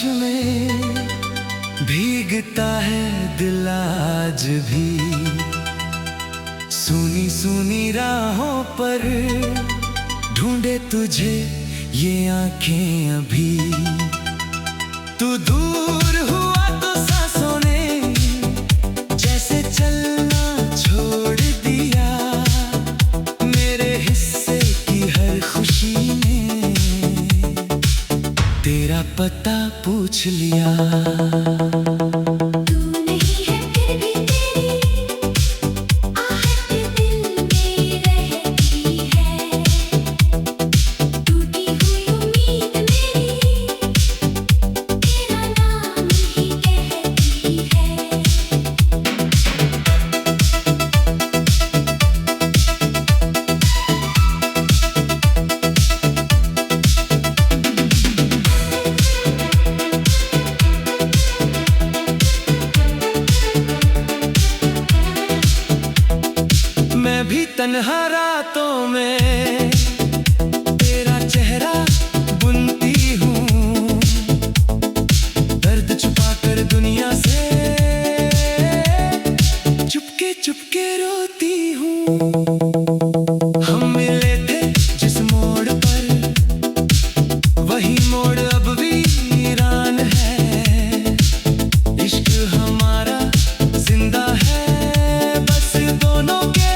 में भीगता है दिल आज भी, सुनी सुनी राहों पर ढूंढे तुझे ये आंखें अभी। तू दूर हुआ तो सांसों ने जैसे चलना छोड़ दिया, मेरे हिस्से की हर खुशी ने तेरा पता पूछ लिया। मैं भी तन्हा रातों में तेरा चेहरा बुनती हूँ, दर्द छुपा कर दुनिया से चुपके चुपके रोती हूँ। हम मिले थे जिस मोड़ पर, वही मोड़ अब वीरान है। इश्क हमारा जिंदा है, बस दोनों के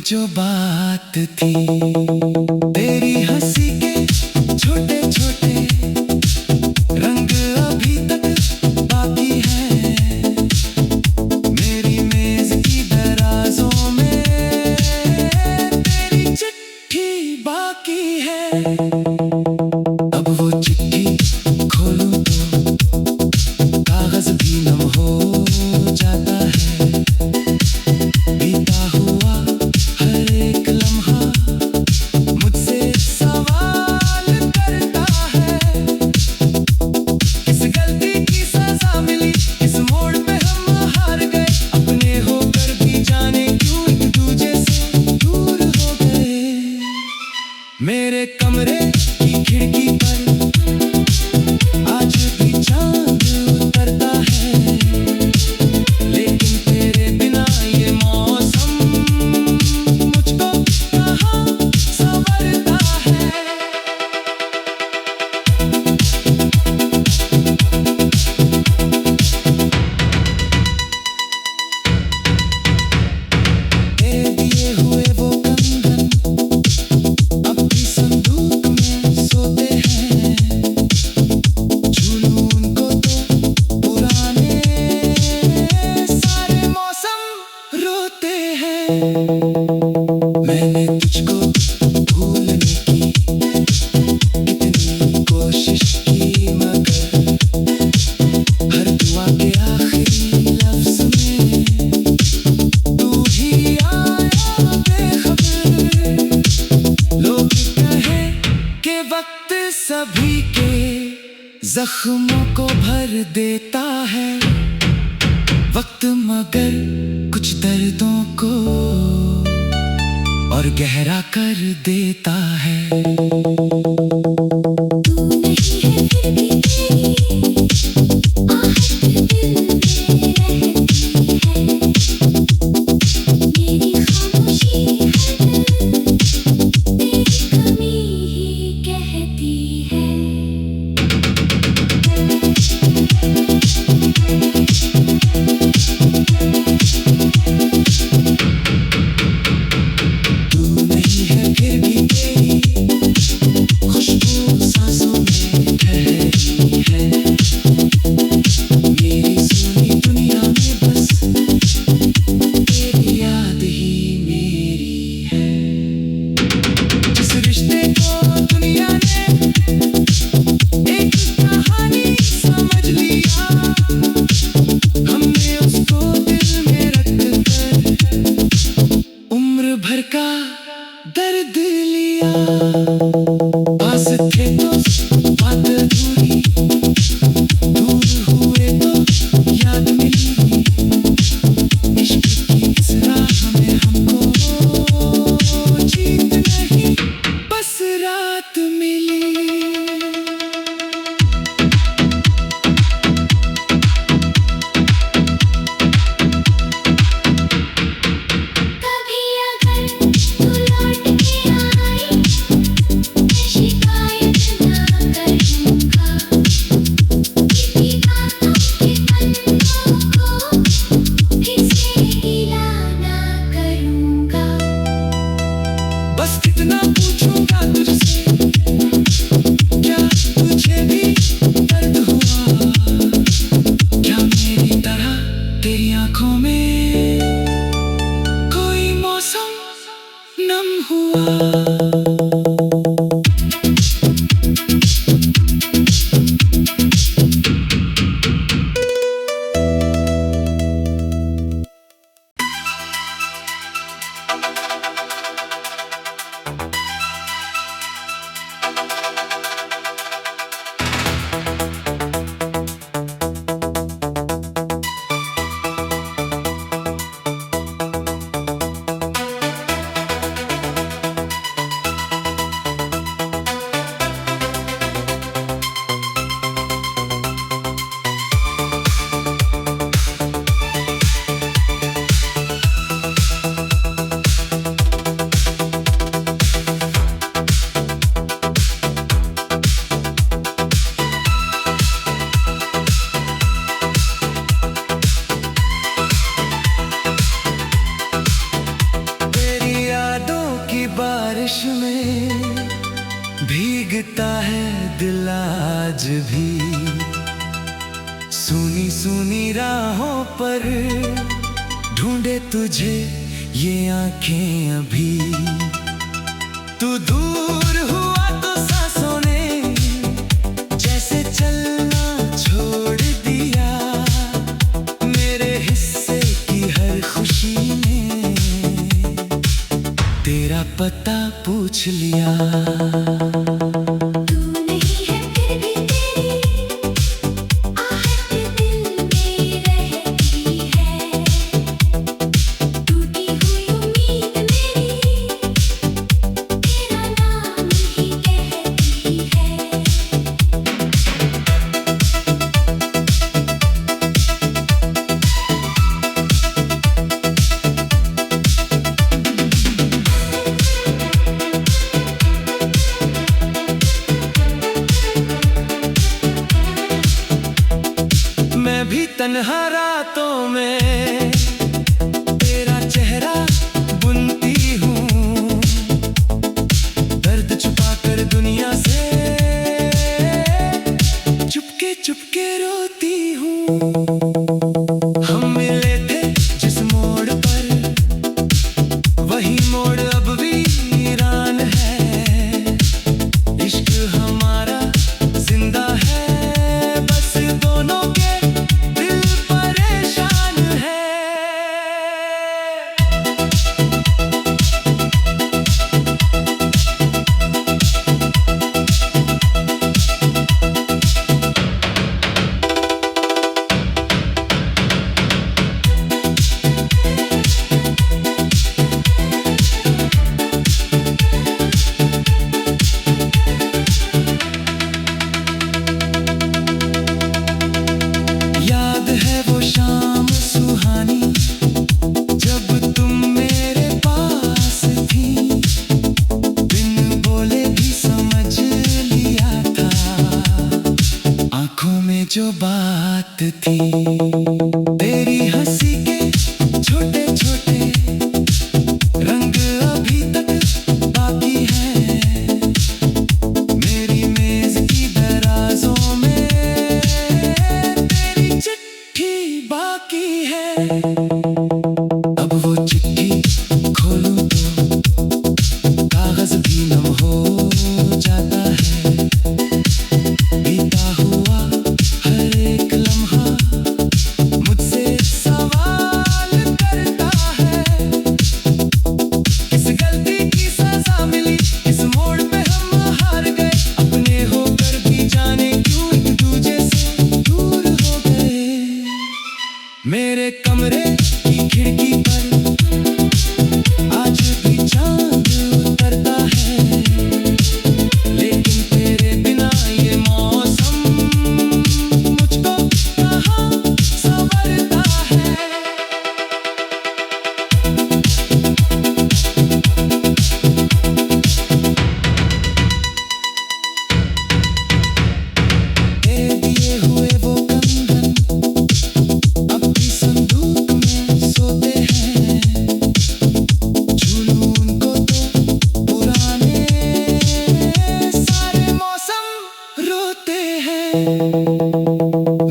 जो बात थी, तेरी हंसी के छोटे छोटे रंग अभी तक बाकी हैं, मेरी मेज की दराजों में तेरी चिट्ठी बाकी है। अब वो चिट्ठी खोलूं तो कागज भी नम हो जाता है, बीता हुआ मेरे कमरे की खिड़की पर आज भी चांद उतरता है, लेकिन तेरे बिना ये मौसम मुझको कहाँ संवरता है। तेरे दिए हुए वो कंगन मैंने तुझको भूलने की इतनी कोशिश की, मगर हर दुआ के आखिरी लफ्ज में तू ही आया बेखबर। लोग कहे कि वक्त सभी के जख्मों को भर देता है, वक्त मगर कुछ दर्दों को और गहरा कर देता है। खुशबू थे तो बात अधूरी, दूर हुए तो याद मिली, इश्क की इस राह में हमको जीत नहीं बस रात मिली। बस कितना पूछूंगा तुझसे, क्या तुझे भी दर्द हुआ, क्या मेरी तरह तेरी आंखों में कोई मौसम नम हुआ। बारिश में भीगता है दिल आज भी, सुनी सुनी राहों पर ढूंढे तुझे ये आंखें अभी। तू दूर हुआ तो सांसों ने जैसे चलना छोड़ दिया, मेरे हिस्से की हर खुशी ने तेरा पता पूछ लिया। मैं भी तन्हा रातों में तेरा चेहरा बुनती हूँ, दर्द छुपा कर दुनिया से चुपके चुपके रोती हूँ। हम मिले थे जिस मोड़ पर, वही मोड़ अब वीरान है, इश्क हमारा जिंदा है, बस दोनों के जो बात थी, तेरी हंसी के छोटे छोटे रंग अभी तक बाकी हैं, मेरी मेज की दराजों में तेरी चिट्ठी बाकी है। अब वो चिट्ठी खोलूं तो कागज भी नम हो जाता है, बीता हुआ हर एक लम्हा मुझसे सवाल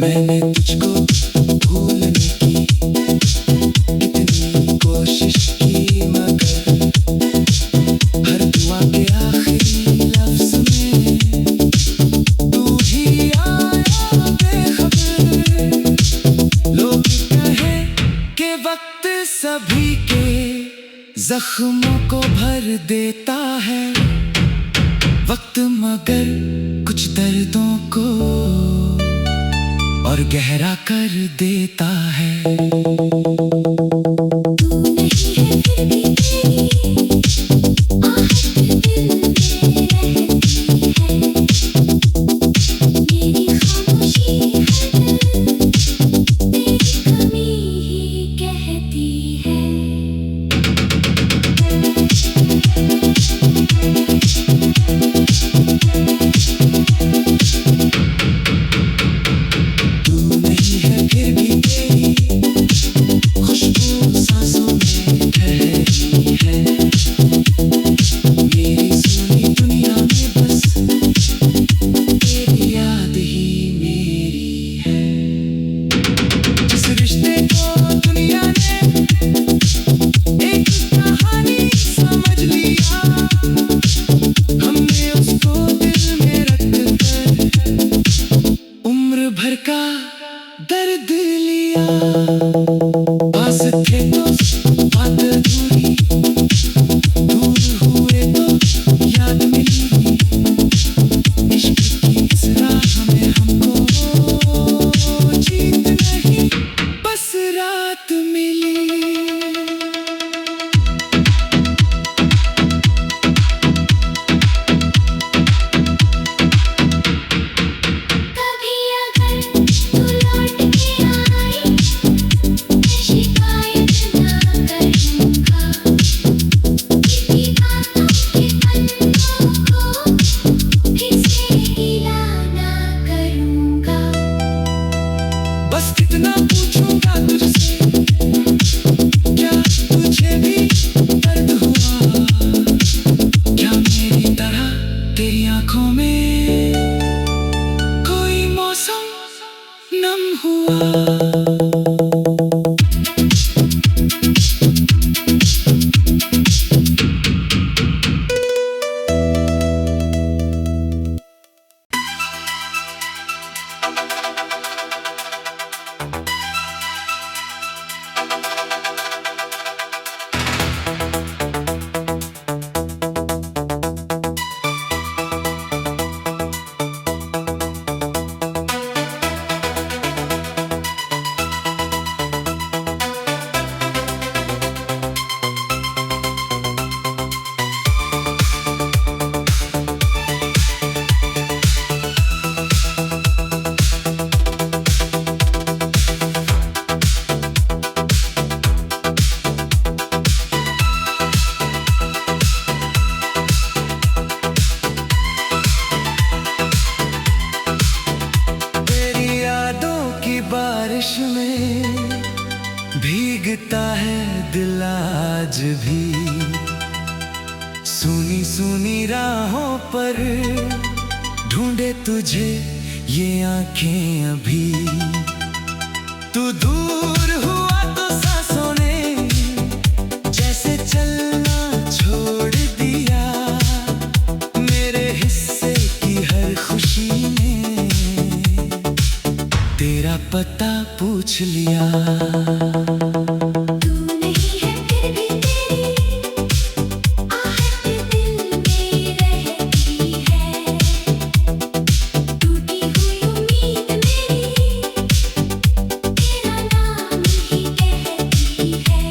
मैंने तुझको भूलने की कितनी कोशिश की, मगर हर दुआ के आखिरी लफ्ज में तू ही आया बेखबर। लोग कहे कि वक्त सभी के जख्मों को भर देता है वक्त, मगर कुछ दर्दों को और गहरा कर देता है। तू नहीं है फिर भी तेरी आहट दिल में रहती है, मेरी खामोशी है तेरी कमी ही कहती है। दर्द लिया पास थे तो बात अधूरी, दूर हुए तो याद मिली, इश्क की इस राह में हमको जीत नहीं बस रात मिली। बस कितना पूछूंगा तुझसे, क्या तुझे भी दर्द हुआ, क्या मेरी तरह तेरी आंखों में कोई मौसम नम हुआ। बारिश में भीगता है दिल आज भी, सुनी सुनी राहों पर ढूंढे तुझे ये आंखें अभी। तू दूर हुआ तो सांसों ने जैसे चलना छोड़ दिया, मेरे हिस्से की हर खुशी ने तेरा पता पूछ लिया। तू नहीं है फिर भी तेरी आहट दिल में रहती है, टूटी हुई उम्मीद मेरी तेरा नाम ही कहती है।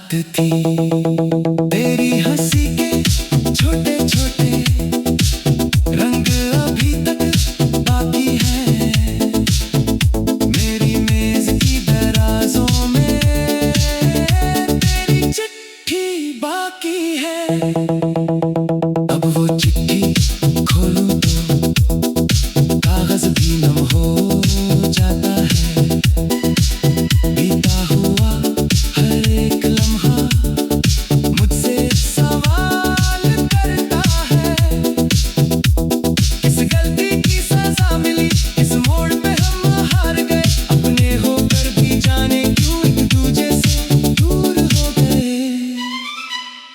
रात थी। तेरी हंसी के छोटे छोटे रंग अभी तक बाकी हैं मेरी मेज की दराजों में। तेरी चिट्ठी बाकी है। अब वो चिट्ठी खोलूं तो कागज भी नम हो जाता है। बीता हुआ हर एक लम्हा मुझसे सवाल करता है। किस गलती की सजा मिली, किस मोड़ पे हम हार गए। अपने होकर भी जाने क्यों एक दूजे से दूर हो गए।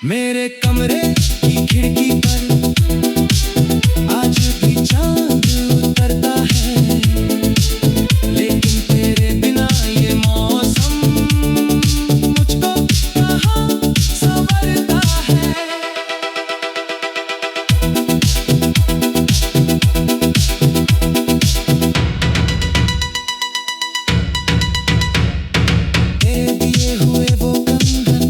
मेरे कमरे की खिड़की पर आज भी चांद उतरता है, लेकिन तेरे बिना ये मौसम मुझको कहाँ संवरता है। दे दिए हुए वो कंगन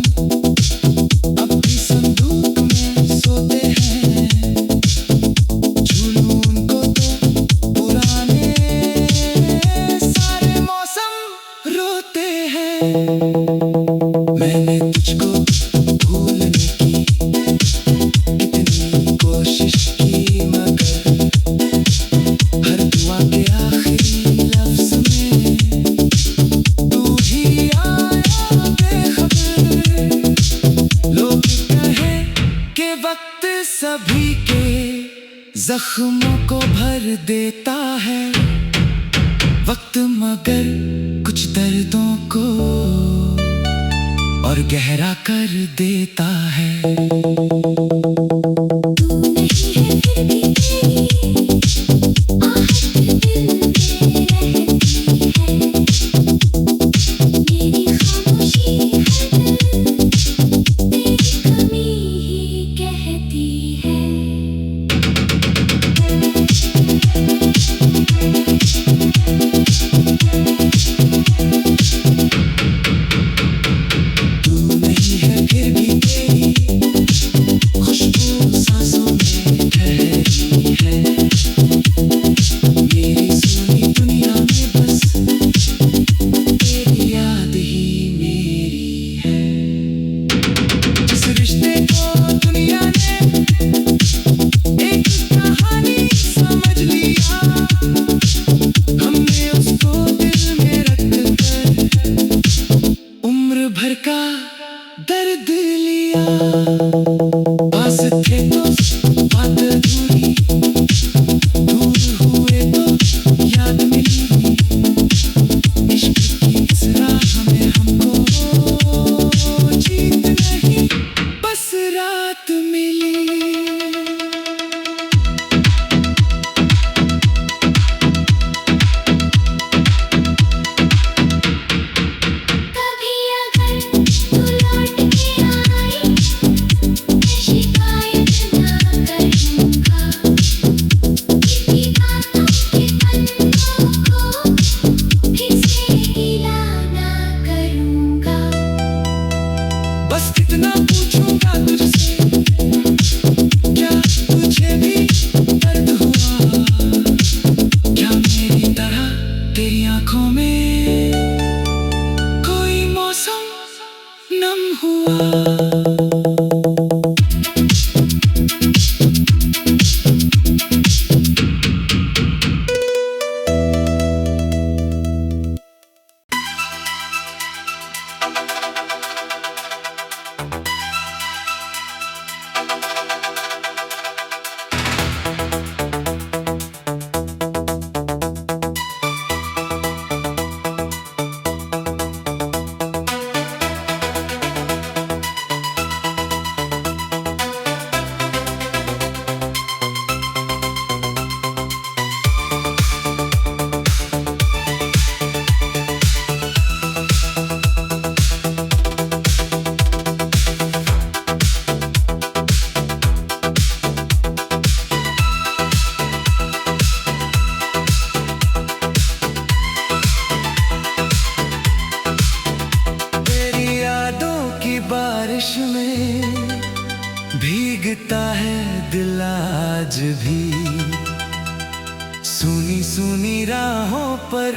अब भी संदूक में सोते हैं। छू लूं उनको तो पुराने सारे मौसम रोते हैं। मैंने तुझको भूलने की कितनी कोशिश की, मगर हर दुआ के आखिरी लफ्ज में तू ही आया बेखबर। लोग कहे कि वक्त सभी के जख्मों को भर देता है वक्त, मगर कुछ दर्दों को और गहरा कर देता है। तू नहीं है फिर भी तेरी आहट दिल में रहती है। मेरी खामोशी है दिल तेरी कमी ही कहती है। तू नहीं है फिर भी तेरी खुशबू सांसों में ठहरी आज भी सुनी सुनी राहों पर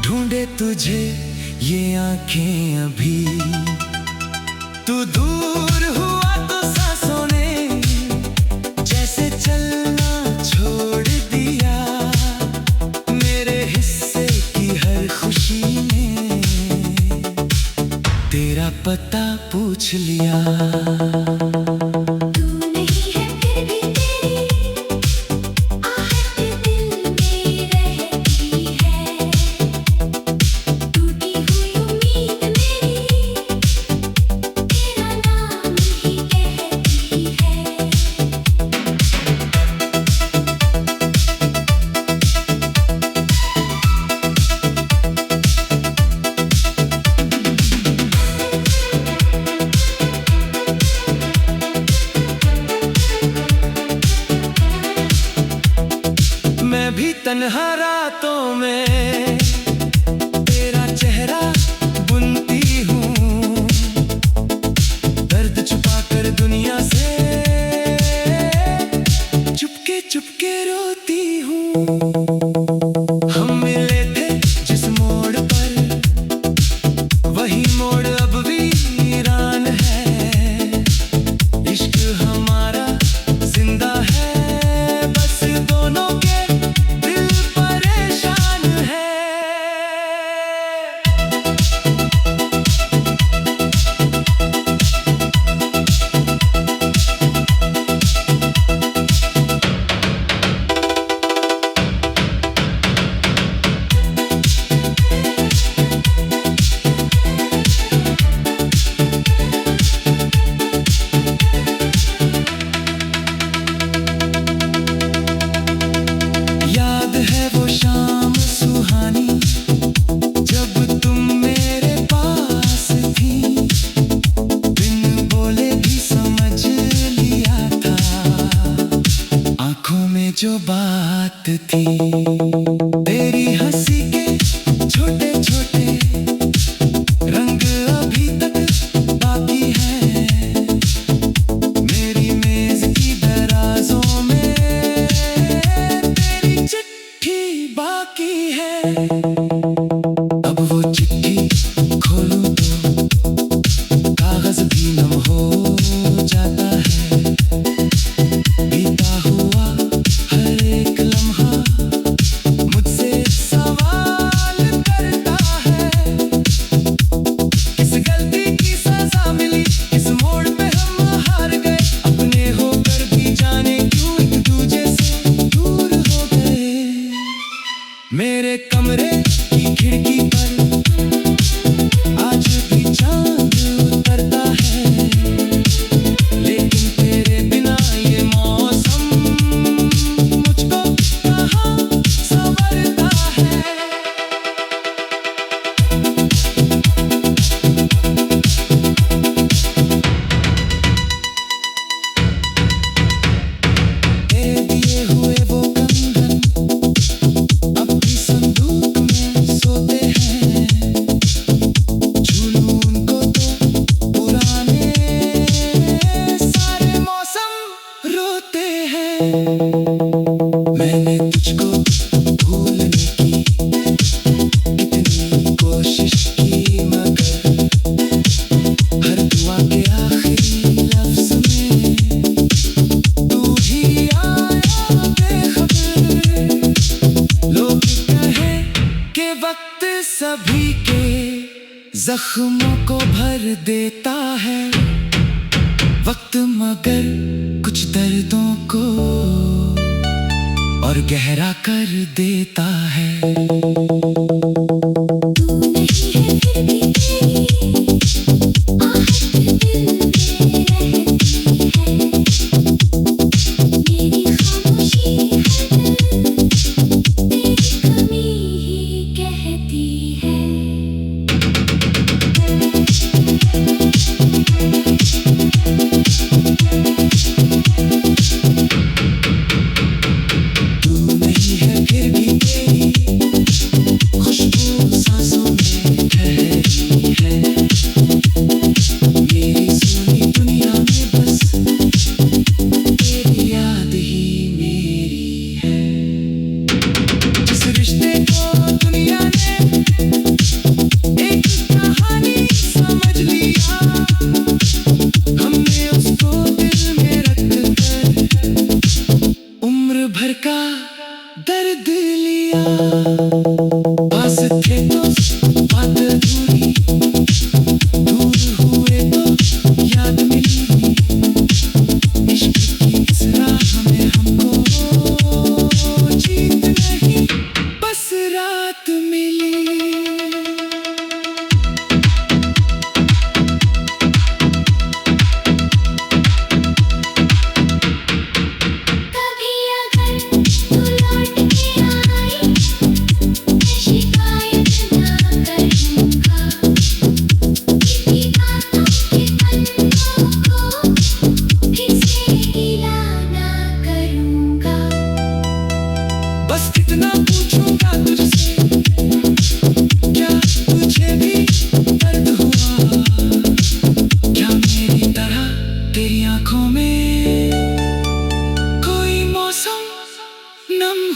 ढूंढे तुझे ये आंखें अभी। तू दूर हुआ तो सांसों ने जैसे चलना छोड़ दिया, मेरे हिस्से की हर खुशी ने तेरा पता पूछ लिया। तू नहीं है फिर भी तेरी आहट दिल में रहती है, टूटी हुई उम्मीद मेरी तेरा नाम ही कहती है। मैं भी तन्हा रातों में तेरा चेहरा बुनती हूँ, दर्द छुपा कर दुनिया से चुपके चुपके रोती हूँ। हम मिले थे जिस मोड़ पर वही मोड़ अब वीरान है, इश्क हमारा जिंदा है, बस दोनों के दिल परेशान है। याद है वो शाम सुहानी जब तुम मेरे पास थी, बिन बोले भी समझ लिया था आंखों में जो बात थी। तेरी हंसी के छोटे छोटे रंग अभी तक बाकी हैं, मेरी मेज की दराजों में तेरी चिट्ठी बाकी है। अब वो चिट्ठी खोलूं तो कागज भी नम हो जाता है, बीता हुआ हर एक लम्हा मुझसे सवाल करता है। किस गलती की सजा मिली, किस मोड़ पे हम हार गए, अपने होकर भी जाने क्यों एक दूजे से दूर हो गए। मेरे कमरे की खिड़की पर आज भी चांद उतरता है, लेकिन तेरे बिना ये मौसम मुझको कहाँ संवरता है। तेरे दिए हुए वो कंगन अब भी संदूक में सोते हैं, झूलूं उनको तो पुराने सारे मौसम रोते हैं। मैंने तुझको भूलने की कितनी कोशिश की, मगर हर दुआ के आखिरी लफ्ज में तू ही आया बेखबर। लोग कहे कि वक्त सभी के जख्मों को भर देता है, वक्त मगर कुछ दर्दों को और गहरा कर देता है। तू नहीं है फिर भी तेरी आहट दिल में रहती है, मेरी खामोशी हर तेरी कमी ही कहती है। तू नहीं है फिर भी तेरी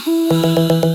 हुआ